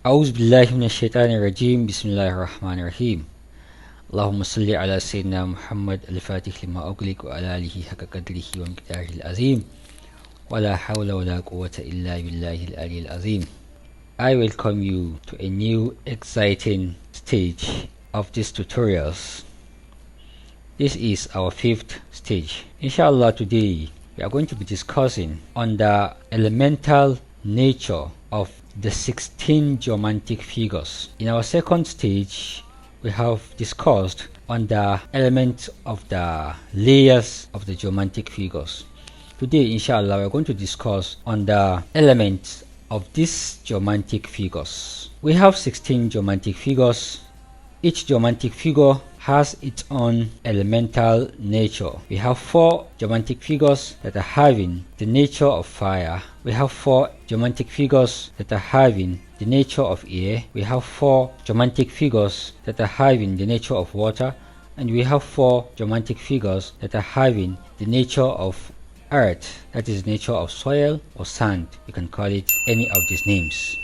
أعوذ بالله من الشيطان الرجيم. بسم الله الرحمن الرحيم. اللهم صل على سيدنا محمد الفاتح لما أغلق وعلى آله حق قدره ومقداره العظيم ولا حول ولا قوة إلا بالله العلي العظيم. I welcome you to a new exciting stage of these tutorials. This is our fifth stage. Inshallah, today we are going to be discussing on the elemental nature of the 16 geomantic figures. In our second stage, we have discussed on the elements of the layers of the geomantic figures. Today, inshallah, we are going to discuss on the elements of these geomantic figures. We have 16 geomantic figures. Each geomantic figure has its own elemental nature. We have 4 geomantic figures that are having the nature of fire. We have 4 geomantic figures that are having the nature of air. We have 4 geomantic figures that are having the nature of water. And we have 4 geomantic figures that are having the nature of earth, that is nature of soil or sand. You can call it any of these names.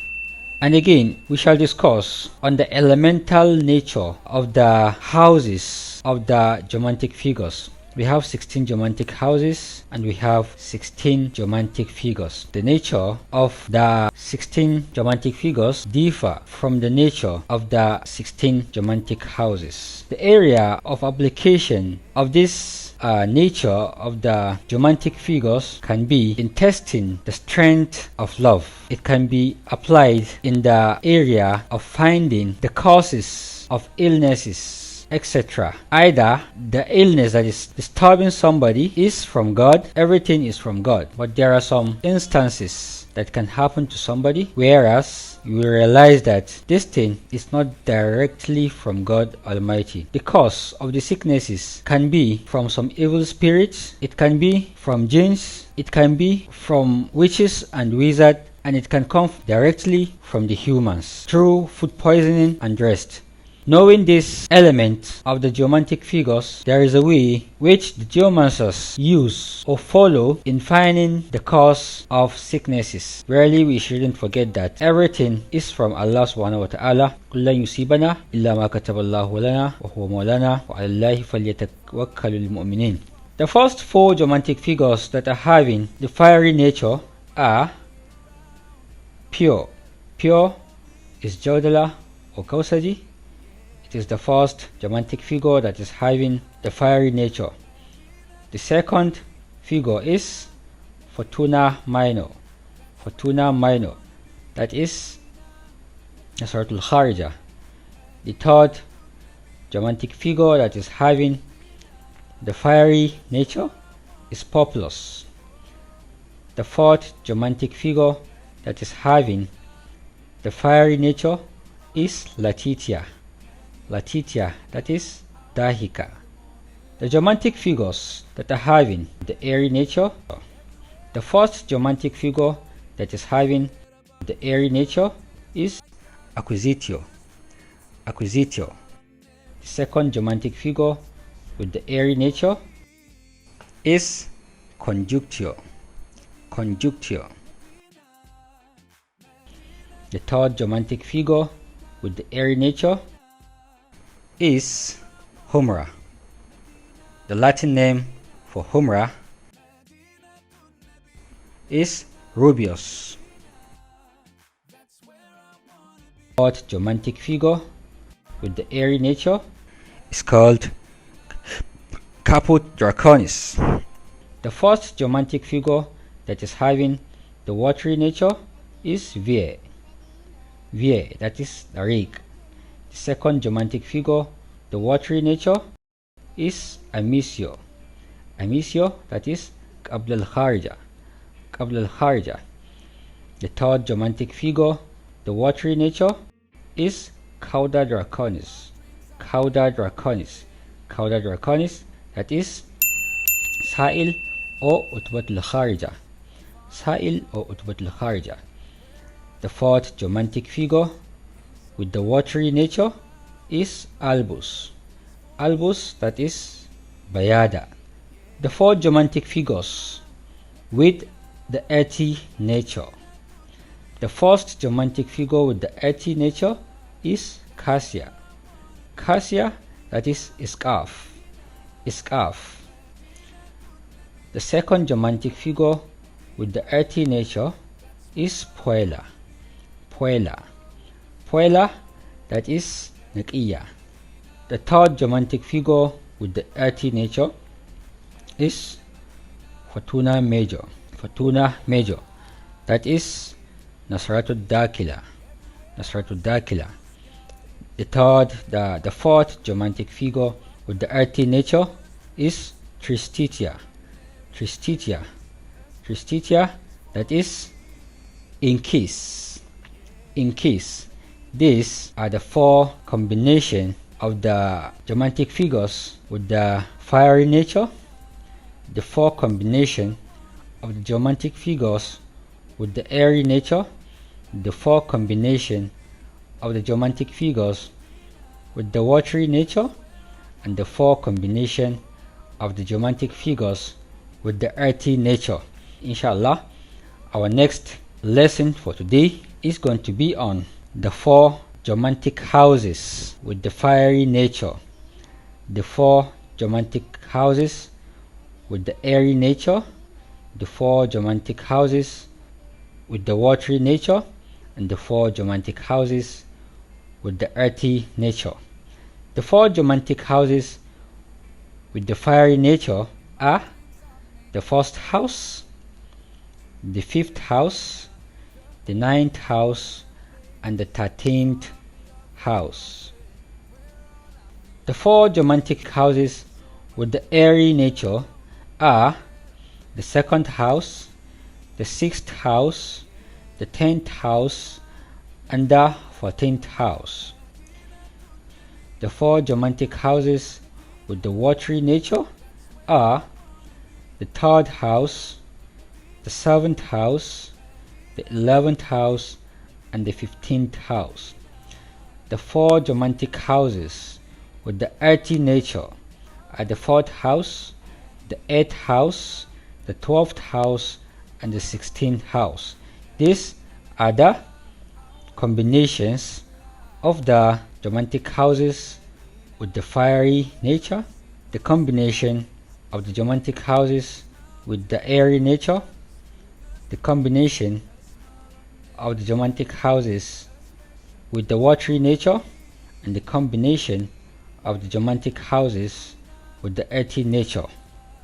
And again, we shall discuss on the elemental nature of the houses of the geomantic figures. We have 16 geomantic houses and we have 16 geomantic figures. The nature of the 16 geomantic figures differ from the nature of the 16 geomantic houses. The area of application of this nature of the geomantic figures can be in testing the strength of love. It can be applied in the area of finding the causes of illnesses, etc. Either the illness that is disturbing somebody is from God, everything is from God, but there are some instances that can happen to somebody whereas you realize that this thing is not directly from God Almighty. The cause of the sicknesses can be from some evil spirits, it can be from jinns, it can be from witches and wizards, and it can come directly from the humans through food poisoning and rest. Knowing this element of the geomantic figures, there is a way which the geomancers use or follow in finding the cause of sicknesses. Really, we shouldn't forget that everything is from Allah subhanahu wa ta'ala. Kullan yusibana illa ma kataballahu lana wa huwa maulana wa 'ala Allahi falyatawakkalul mu'minin. The first 4 geomantic figures that are having the fiery nature are pure. Pure is Jawdala or Kausaji. It is the first geomantic figure that is having the fiery nature. The second figure is Fortuna Minor. Fortuna Minor, that is Nasaratul Kharija. The third geomantic figure that is having the fiery nature is Populous. The fourth geomantic figure that is having the fiery nature is Latitia. Latitia, that is Dahika. The geomantic figures that are having the airy nature. The first geomantic figure that is having the airy nature is Acquisitio. Acquisitio. The second geomantic figure with the airy nature is Conjunctio. Conjunctio. The third geomantic figure with the airy nature is Humra. The Latin name for Humra is Rubius. Fourth geomantic figure with the airy nature is called Caput Draconis. The first geomantic figure that is having the watery nature is Vie. Vie, that is Arik. The second geomantic figure, the watery nature, is Amisio. Amisio, that is Qabl al-Kharija. Qabl al-Kharija. The third geomantic figure, the watery nature, is Cauda Draconis. Cauda Draconis. Cauda Draconis, that is Sa'il or Utbat al-Kharija. Sa'il or Utbat al-Kharija. The fourth geomantic figure with the watery nature is albus. Albus, that is bayada. The 4 geomantic figures with the earthy nature. The first geomantic figure with the earthy nature is cassia. Cassia, that is scarf. Scarf. The second geomantic figure with the earthy nature is puella. Puella. Puella, that is naqiya. The third geomantic figure with the earthy nature is Fortuna Major. Fortuna Major, that is Nasratud Dakila. Nasratud Dakila. The fourth geomantic figure with the earthy nature is Tristitia. Tristitia. Tristitia, that is Inkis. Inkis. These are the 4 combination of the geomantic figures with the fiery nature. The 4 combination of the geomantic figures with the airy nature. The 4 combination of the geomantic figures with the watery nature, and the 4 combination of the geomantic figures with the earthy nature. Inshallah, our next lesson for today is going to be on the 4 geomantic houses with the fiery nature, the 4 geomantic houses with the airy nature, the 4 geomantic houses with the watery nature, and the 4 geomantic houses with the earthy nature. The 4 geomantic houses with the fiery nature are the first house, the 5th house, the 9th house, and the 13th house. The 4 geomantic houses with the airy nature are the 2nd house, the 6th house, the 10th house, and the 14th house. The 4 geomantic houses with the watery nature are the 3rd house, the 7th house, the 11th house, and the 15th house. The 4 geomantic houses with the earthy nature are the 4th house, the 8th house, the 12th house, and the 16th house. These are the combinations of the geomantic houses with the fiery nature, the combination of the geomantic houses with the airy nature, the combination of the geomantic houses with the watery nature, and the combination of the geomantic houses with the earthy nature.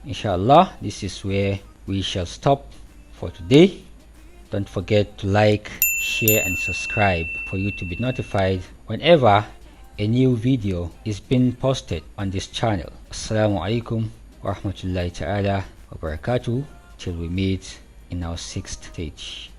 Inshallah, this is where we shall stop for today. Don't forget to like, share, and subscribe for you to be notified whenever a new video is being posted on this channel. Assalamu alaikum wa rahmatullahi ta'ala wa barakatuh, till we meet in our 6th stage.